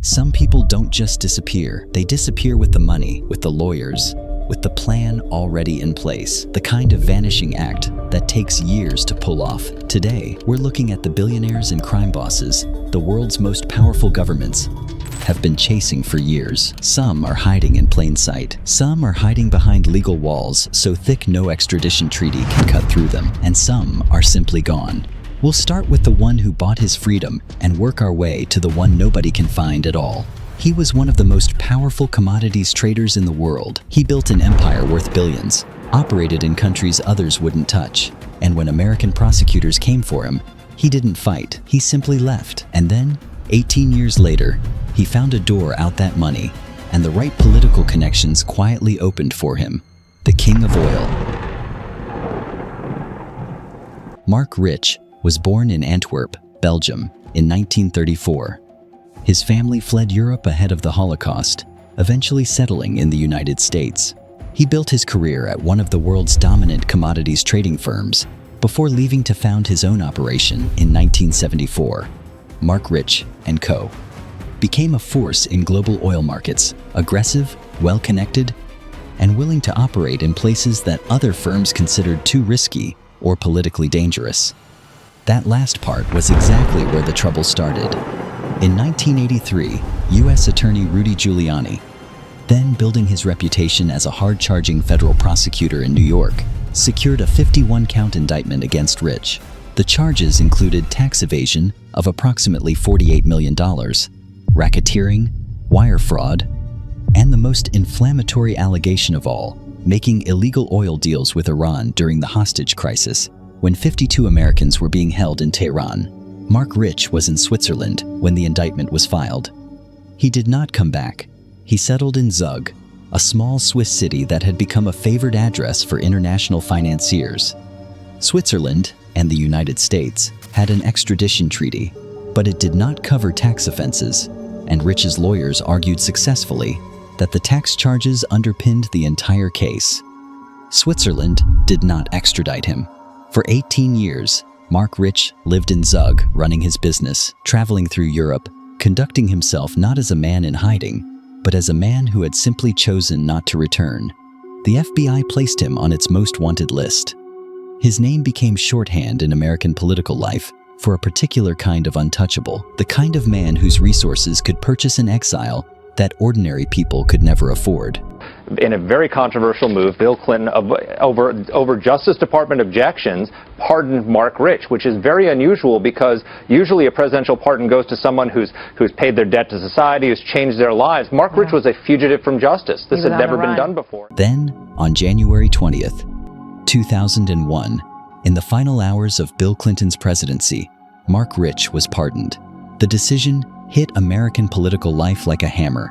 Some people don't just disappear. They disappear with the money, with the lawyers, with the plan already in place. The kind of vanishing act that takes years to pull off. Today, we're looking at the billionaires and crime bosses, the world's most powerful governments, have been chasing for years. Some are hiding in plain sight. Some are hiding behind legal walls so thick no extradition treaty can cut through them. And some are simply gone. We'll start with the one who bought his freedom and work our way to the one nobody can find at all. He was one of the most powerful commodities traders in the world. He built an empire worth billions, operated in countries others wouldn't touch. And when American prosecutors came for him, he didn't fight. He simply left. And then, 18 years later, he found a door out that money, and the right political connections quietly opened for him. The king of oil. Marc Rich was born in Antwerp, Belgium, in 1934. His family fled Europe ahead of the Holocaust, eventually settling in the United States. He built his career at one of the world's dominant commodities trading firms before leaving to found his own operation in 1974. Marc Rich & Co. became a force in global oil markets, aggressive, well-connected, and willing to operate in places that other firms considered too risky or politically dangerous. That last part was exactly where the trouble started. In 1983, U.S. Attorney Rudy Giuliani, then building his reputation as a hard-charging federal prosecutor in New York, secured a 51-count indictment against Rich. The charges included tax evasion of approximately $48 million, racketeering, wire fraud, and the most inflammatory allegation of all, making illegal oil deals with Iran during the hostage crisis, when 52 Americans were being held in Tehran. Marc Rich was in Switzerland when the indictment was filed. He did not come back. He settled in Zug, a small Swiss city that had become a favored address for international financiers. Switzerland and the United States had an extradition treaty, but it did not cover tax offenses, and Rich's lawyers argued successfully that the tax charges underpinned the entire case. Switzerland did not extradite him. For 18 years, Marc Rich lived in Zug, running his business, traveling through Europe, conducting himself not as a man in hiding, but as a man who had simply chosen not to return. The FBI placed him on its most wanted list. His name became shorthand in American political life for a particular kind of untouchable, the kind of man whose resources could purchase an exile that ordinary people could never afford. In a very controversial move, Bill Clinton, over Justice Department objections, pardoned Marc Rich, which is very unusual because usually a presidential pardon goes to someone who's paid their debt to society, who's changed their lives. Marc Rich was a fugitive from justice. This had never been done before. Then, on January 20th, 2001, in the final hours of Bill Clinton's presidency, Marc Rich was pardoned. The decision hit American political life like a hammer.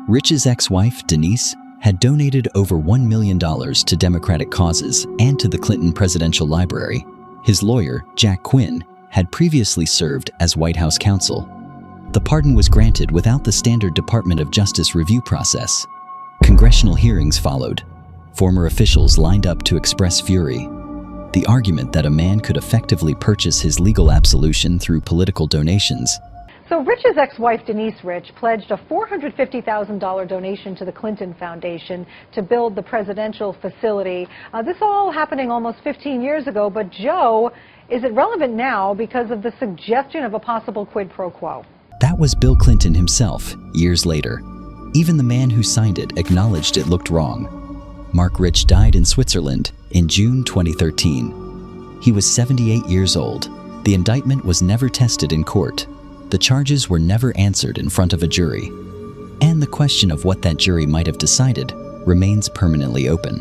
Rich's ex-wife, Denise, had donated over $1 million to Democratic causes and to the Clinton Presidential Library. His lawyer, Jack Quinn, had previously served as White House counsel. The pardon was granted without the standard Department of Justice review process. Congressional hearings followed. Former officials lined up to express fury. The argument that a man could effectively purchase his legal absolution through political donations. So Rich's ex-wife, Denise Rich, pledged a $450,000 donation to the Clinton Foundation to build the presidential facility. This all happening almost 15 years ago, but Joe, is it relevant now because of the suggestion of a possible quid pro quo? That was Bill Clinton himself, years later. Even the man who signed it acknowledged it looked wrong. Marc Rich died in Switzerland in June 2013. He was 78 years old. The indictment was never tested in court. The charges were never answered in front of a jury. And the question of what that jury might have decided remains permanently open.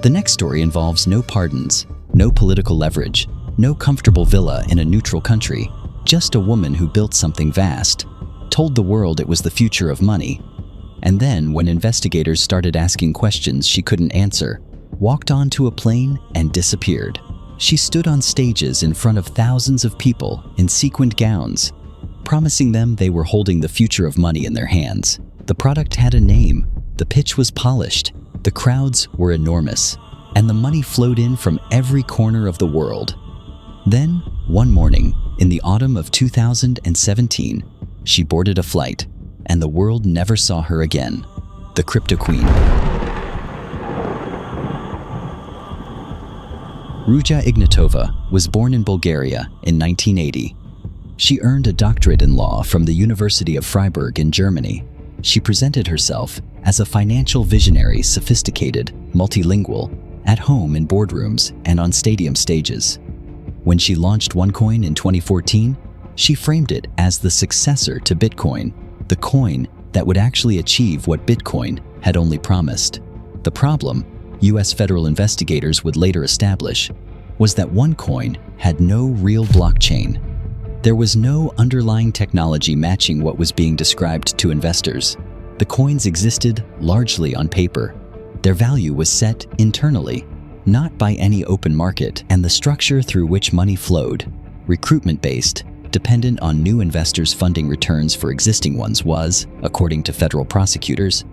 The next story involves no pardons, no political leverage, no comfortable villa in a neutral country, just a woman who built something vast, told the world it was the future of money, and then when investigators started asking questions she couldn't answer, walked onto a plane and disappeared. She stood on stages in front of thousands of people in sequined gowns, promising them they were holding the future of money in their hands. The product had a name, the pitch was polished, the crowds were enormous, and the money flowed in from every corner of the world. Then, one morning, in the autumn of 2017, she boarded a flight, and the world never saw her again. The Crypto Queen. Ruja Ignatova was born in Bulgaria in 1980. She earned a doctorate in law from the University of Freiburg in Germany. She presented herself as a financial visionary, sophisticated, multilingual, at home in boardrooms and on stadium stages. When she launched OneCoin in 2014, she framed it as the successor to Bitcoin, the coin that would actually achieve what Bitcoin had only promised. The problem, US federal investigators would later establish, was that OneCoin had no real blockchain. There was no underlying technology matching what was being described to investors. The coins existed largely on paper. Their value was set internally, not by any open market, and the structure through which money flowed, recruitment-based, dependent on new investors funding returns for existing ones, was, according to federal prosecutors,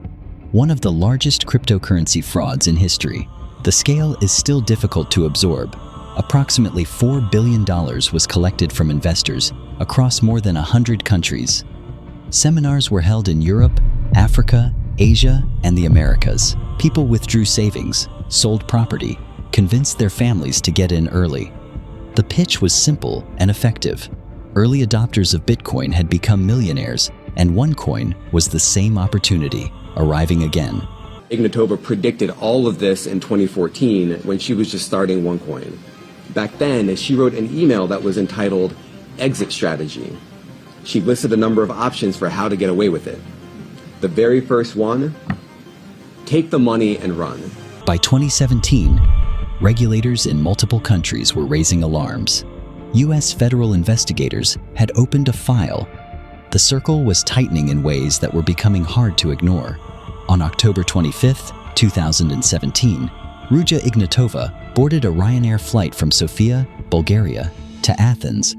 one of the largest cryptocurrency frauds in history. The scale is still difficult to absorb. Approximately $4 billion was collected from investors across more than 100 countries. Seminars were held in Europe, Africa, Asia, and the Americas. People withdrew savings, sold property, convinced their families to get in early. The pitch was simple and effective. Early adopters of Bitcoin had become millionaires, and OneCoin was the same opportunity, arriving again. Ignatova predicted all of this in 2014 when she was just starting OneCoin. Back then, she wrote an email that was entitled Exit Strategy. She listed a number of options for how to get away with it. The very first one, take the money and run. By 2017, regulators in multiple countries were raising alarms. US federal investigators had opened a file. The circle was tightening in ways that were becoming hard to ignore. On October 25, 2017, Ruja Ignatova boarded a Ryanair flight from Sofia, Bulgaria, to Athens,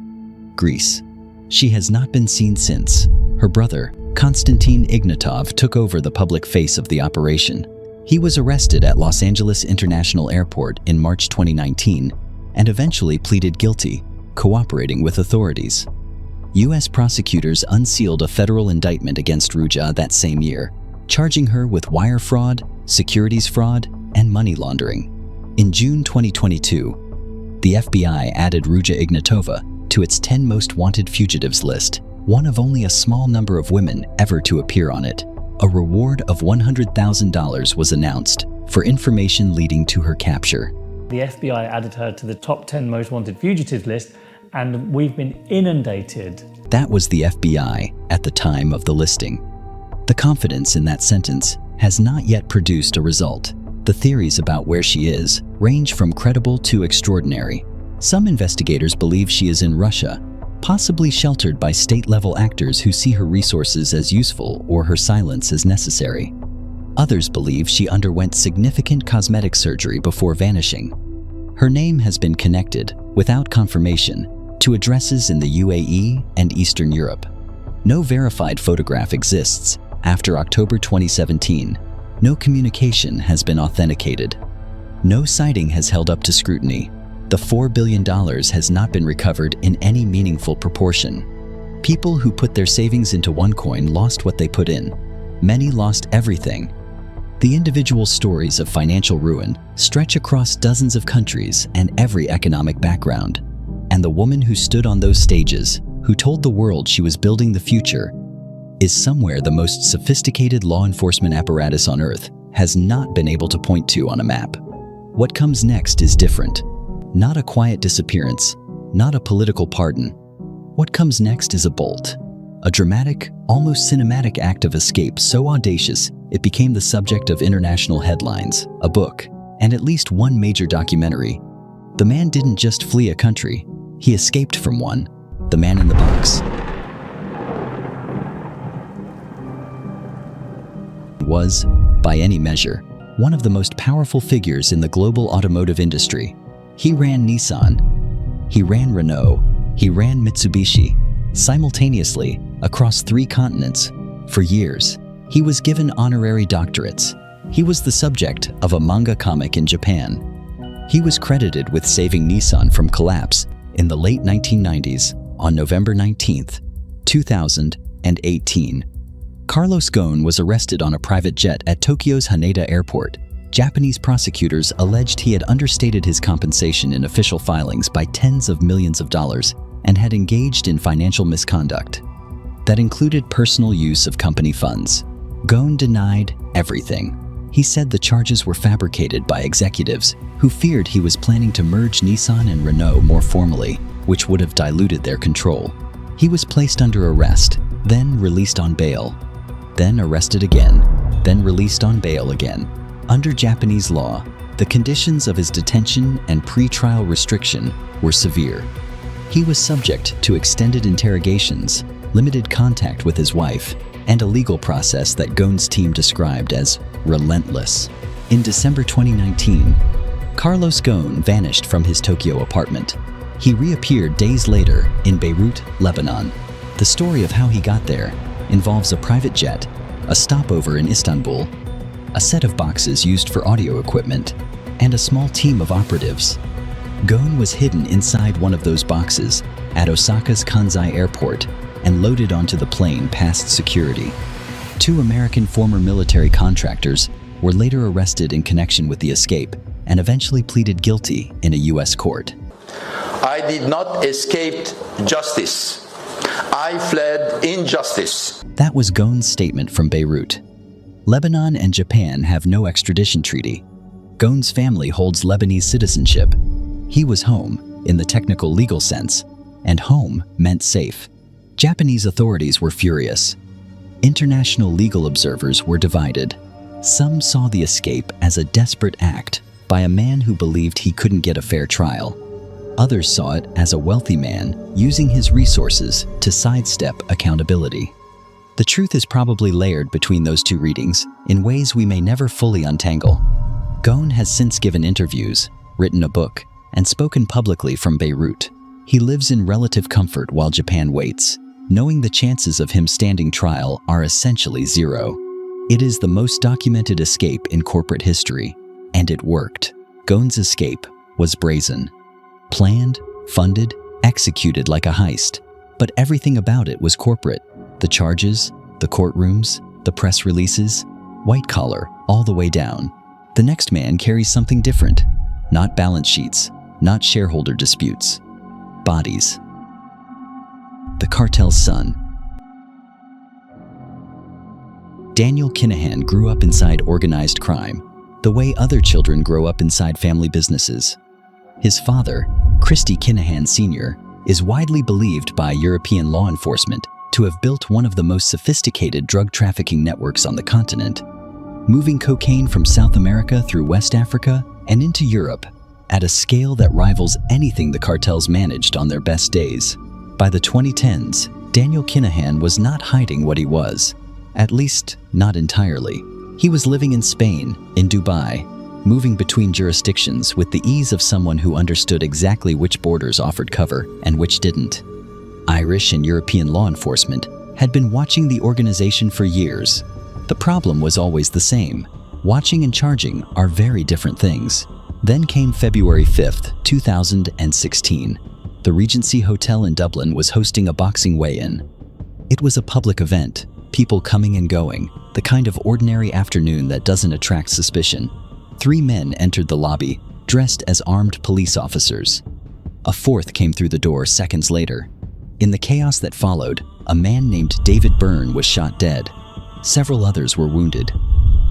Greece. She has not been seen since. Her brother, Konstantin Ignatov, took over the public face of the operation. He was arrested at Los Angeles International Airport in March 2019 and eventually pleaded guilty, cooperating with authorities. US prosecutors unsealed a federal indictment against Ruja that same year, charging her with wire fraud, securities fraud, and money laundering. In June 2022, the FBI added Ruja Ignatova to its 10 most wanted fugitives list, one of only a small number of women ever to appear on it. A reward of $100,000 was announced for information leading to her capture. The FBI added her to the top 10 most wanted fugitives list, and we've been inundated. That was the FBI at the time of the listing. The confidence in that sentence has not yet produced a result. The theories about where she is range from credible to extraordinary. Some investigators believe she is in Russia, possibly sheltered by state-level actors who see her resources as useful or her silence as necessary. Others believe she underwent significant cosmetic surgery before vanishing. Her name has been connected, without confirmation, to addresses in the UAE and Eastern Europe. No verified photograph exists after October 2017. No communication has been authenticated. No sighting has held up to scrutiny. The $4 billion has not been recovered in any meaningful proportion. People who put their savings into OneCoin lost what they put in. Many lost everything. The individual stories of financial ruin stretch across dozens of countries and every economic background. And the woman who stood on those stages, who told the world she was building the future, is somewhere the most sophisticated law enforcement apparatus on Earth has not been able to point to on a map. What comes next is different. Not a quiet disappearance, not a political pardon. What comes next is a bolt. A dramatic, almost cinematic act of escape so audacious it became the subject of international headlines, a book, and at least one major documentary. The man didn't just flee a country, he escaped from one. The Man in the Box was, by any measure, one of the most powerful figures in the global automotive industry. He ran Nissan, he ran Renault, he ran Mitsubishi, simultaneously across 3 continents. For years, he was given honorary doctorates. He was the subject of a manga comic in Japan. He was credited with saving Nissan from collapse in the late 1990s on November 19, 2018. Carlos Ghosn was arrested on a private jet at Tokyo's Haneda Airport. Japanese prosecutors alleged he had understated his compensation in official filings by tens of millions of dollars and had engaged in financial misconduct that included personal use of company funds. Ghosn denied everything. He said the charges were fabricated by executives who feared he was planning to merge Nissan and Renault more formally, which would have diluted their control. He was placed under arrest, then released on bail, then arrested again, then released on bail again. Under Japanese law, the conditions of his detention and pre-trial restriction were severe. He was subject to extended interrogations, limited contact with his wife, and a legal process that Ghosn's team described as relentless. In December 2019, Carlos Ghosn vanished from his Tokyo apartment. He reappeared days later in Beirut, Lebanon. The story of how he got there involves a private jet, a stopover in Istanbul, a set of boxes used for audio equipment, and a small team of operatives. Ghosn was hidden inside one of those boxes at Osaka's Kansai airport and loaded onto the plane past security. 2 American former military contractors were later arrested in connection with the escape and eventually pleaded guilty in a U.S. court. I did not escape justice. I fled injustice. That was Ghosn's statement from Beirut. Lebanon and Japan have no extradition treaty. Ghosn's family holds Lebanese citizenship. He was home, in the technical legal sense, and home meant safe. Japanese authorities were furious. International legal observers were divided. Some saw the escape as a desperate act by a man who believed he couldn't get a fair trial. Others saw it as a wealthy man using his resources to sidestep accountability. The truth is probably layered between those two readings in ways we may never fully untangle. Ghosn has since given interviews, written a book, and spoken publicly from Beirut. He lives in relative comfort while Japan waits, knowing the chances of him standing trial are essentially zero. It is the most documented escape in corporate history, and it worked. Ghosn's escape was brazen. Planned, funded, executed like a heist, but everything about it was corporate. The charges, the courtrooms, the press releases, white collar, all the way down. The next man carries something different. Not balance sheets, not shareholder disputes. Bodies. The cartel's son. Daniel Kinahan grew up inside organized crime, the way other children grow up inside family businesses. His father, Christy Kinahan Sr., is widely believed by European law enforcement to have built one of the most sophisticated drug trafficking networks on the continent, moving cocaine from South America through West Africa and into Europe at a scale that rivals anything the cartels managed on their best days. By the 2010s, Daniel Kinahan was not hiding what he was, at least not entirely. He was living in Spain, in Dubai, moving between jurisdictions with the ease of someone who understood exactly which borders offered cover and which didn't. Irish and European law enforcement had been watching the organization for years. The problem was always the same. Watching and charging are very different things. Then came February 5th, 2016. The Regency Hotel in Dublin was hosting a boxing weigh-in. It was a public event, people coming and going, the kind of ordinary afternoon that doesn't attract suspicion. 3 men entered the lobby, dressed as armed police officers. A 4th came through the door seconds later. In the chaos that followed, a man named David Byrne was shot dead. Several others were wounded.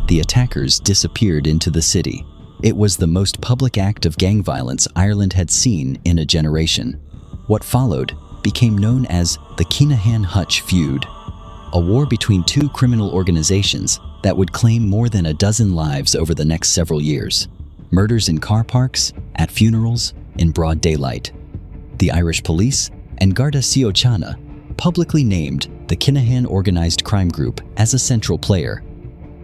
The attackers disappeared into the city. It was the most public act of gang violence Ireland had seen in a generation. What followed became known as the Kinahan-Hutch feud, a war between 2 criminal organizations that would claim more than a dozen lives over the next several years. Murders in car parks, at funerals, in broad daylight. The Irish police and Garda Síochána publicly named the Kinahan organized crime group as a central player.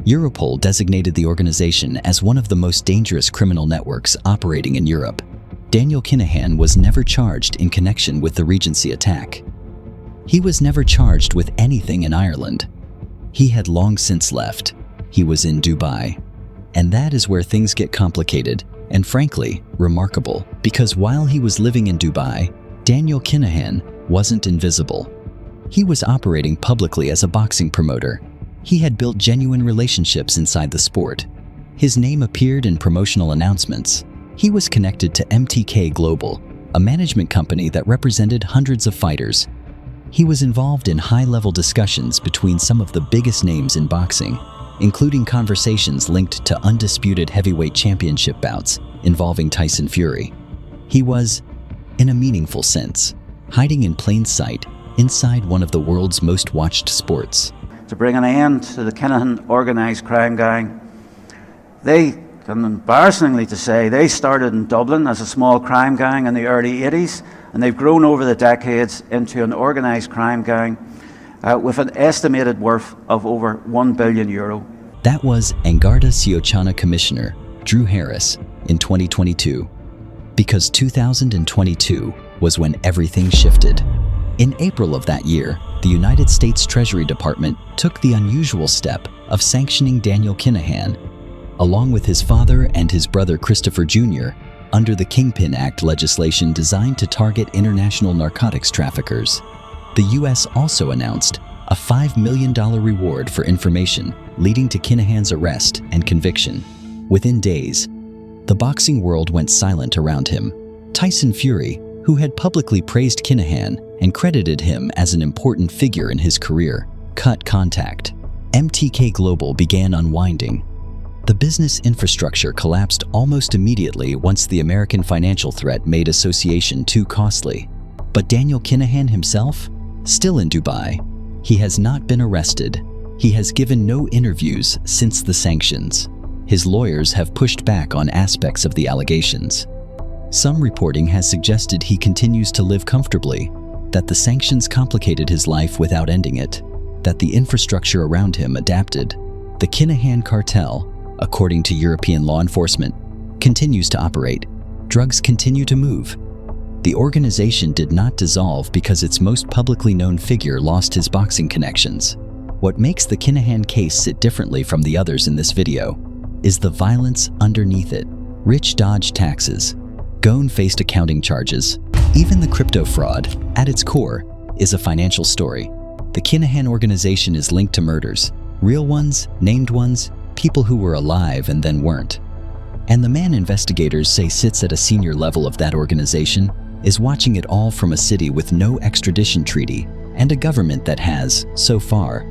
Europol designated the organization as one of the most dangerous criminal networks operating in Europe. Daniel Kinahan was never charged in connection with the Regency attack. He was never charged with anything in Ireland. He had long since left. He was in Dubai. And that is where things get complicated and, frankly, remarkable, because while he was living in Dubai, Daniel Kinahan wasn't invisible. He was operating publicly as a boxing promoter. He had built genuine relationships inside the sport. His name appeared in promotional announcements. He was connected to MTK Global, a management company that represented hundreds of fighters. He was involved in high-level discussions between some of the biggest names in boxing, including conversations linked to undisputed heavyweight championship bouts involving Tyson Fury. He was, in a meaningful sense, hiding in plain sight inside one of the world's most watched sports. To bring an end to the Kinahan organised crime gang, they, and embarrassingly to say, they started in Dublin as a small crime gang in the early 80s, and they've grown over the decades into an organised crime gang with an estimated worth of over €1 billion. That was Engarda Síochána Commissioner Drew Harris in 2022, because 2022 was when everything shifted. In April of that year, the United States Treasury Department took the unusual step of sanctioning Daniel Kinahan, along with his father and his brother Christopher Jr., under the Kingpin Act legislation designed to target international narcotics traffickers. The U.S. also announced a $5 million reward for information leading to Kinahan's arrest and conviction. Within days, the boxing world went silent around him. Tyson Fury, who had publicly praised Kinahan and credited him as an important figure in his career, cut contact. MTK Global began unwinding. The business infrastructure collapsed almost immediately once the American financial threat made association too costly. But Daniel Kinahan himself? Still in Dubai. He has not been arrested. He has given no interviews since the sanctions. His lawyers have pushed back on aspects of the allegations. Some reporting has suggested he continues to live comfortably, that the sanctions complicated his life without ending it, that the infrastructure around him adapted. The Kinahan cartel, according to European law enforcement, continues to operate. Drugs continue to move. The organization did not dissolve because its most publicly known figure lost his boxing connections. What makes the Kinahan case sit differently from the others in this video is the violence underneath it. Rich dodged taxes. Ghosn faced accounting charges. Even the crypto fraud, at its core, is a financial story. The Kinahan organization is linked to murders. Real ones, named ones, people who were alive and then weren't. And the man investigators say sits at a senior level of that organization is watching it all from a city with no extradition treaty and a government that has, so far,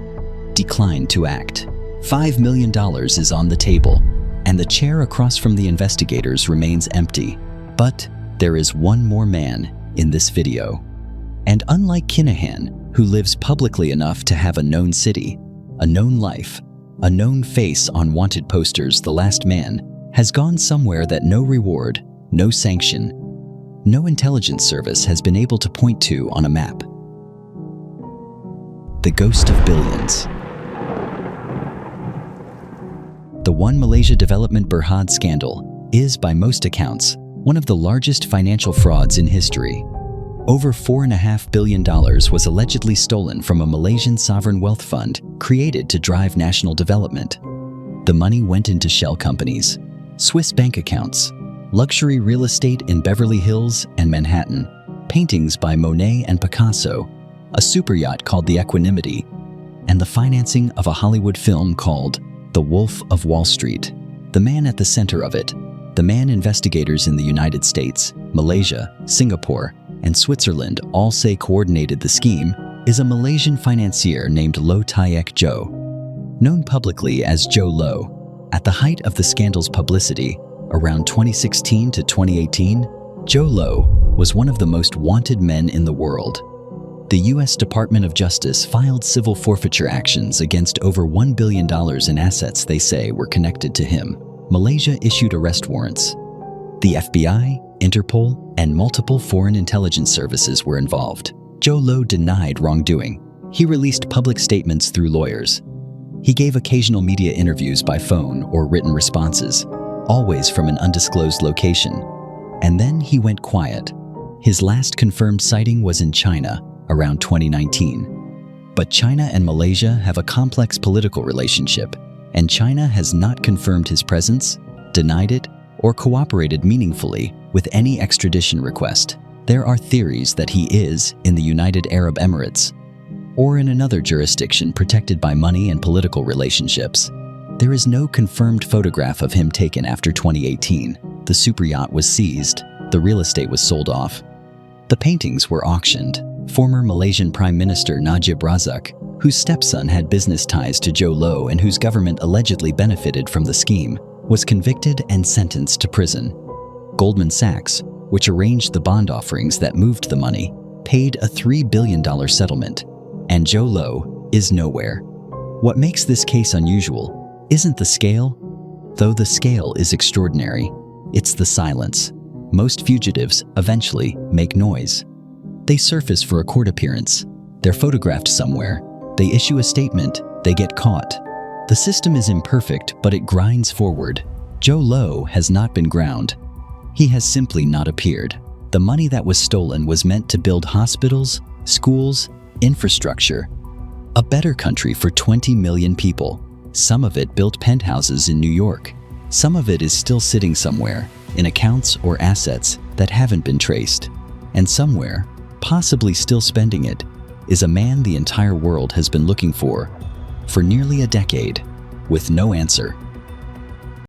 declined to act. $5 million is on the table, and the chair across from the investigators remains empty. But there is one more man in this video. And unlike Kinahan, who lives publicly enough to have a known city, a known life, a known face on wanted posters, the last man has gone somewhere that no reward, no sanction, no intelligence service has been able to point to on a map. The ghost of billions. The One Malaysia Development Berhad scandal is, by most accounts, one of the largest financial frauds in history. Over $4.5 billion was allegedly stolen from a Malaysian sovereign wealth fund created to drive national development. The money went into shell companies, Swiss bank accounts, luxury real estate in Beverly Hills and Manhattan, paintings by Monet and Picasso, a superyacht called the Equanimity, and the financing of a Hollywood film called The Wolf of Wall Street. The man at the center of it, the man investigators in the United States, Malaysia, Singapore, and Switzerland all say coordinated the scheme, is a Malaysian financier named Low Taek Joe. Known publicly as Joe Low, at the height of the scandal's publicity, around 2016 to 2018, Joe Low was one of the most wanted men in the world. The U.S. Department of Justice filed civil forfeiture actions against over $1 billion in assets they say were connected to him. Malaysia issued arrest warrants. The FBI, Interpol, and multiple foreign intelligence services were involved. Joe Low denied wrongdoing. He released public statements through lawyers. He gave occasional media interviews by phone or written responses, always from an undisclosed location. And then he went quiet. His last confirmed sighting was in China, around 2019. But China and Malaysia have a complex political relationship, and China has not confirmed his presence, denied it, or cooperated meaningfully with any extradition request. There are theories that he is in the United Arab Emirates. or in another jurisdiction protected by money and political relationships. There is no confirmed photograph of him taken after 2018. The superyacht was seized, the real estate was sold off. The paintings were auctioned. Former Malaysian Prime Minister Najib Razak, whose stepson had business ties to Jho Low and whose government allegedly benefited from the scheme, was convicted and sentenced to prison. Goldman Sachs, which arranged the bond offerings that moved the money, paid a $3 billion settlement, and Jho Low is nowhere. What makes this case unusual isn't the scale, though the scale is extraordinary. It's the silence. Most fugitives eventually make noise. They surface for a court appearance. They're photographed somewhere. They issue a statement. They get caught. The system is imperfect, but it grinds forward. Jho Low has not been ground. He has simply not appeared. The money that was stolen was meant to build hospitals, schools, infrastructure. A better country for 20 million people. Some of it built penthouses in New York. Some of it is still sitting somewhere, in accounts or assets that haven't been traced. And somewhere, possibly still spending it, is a man the entire world has been looking for nearly a decade, with no answer.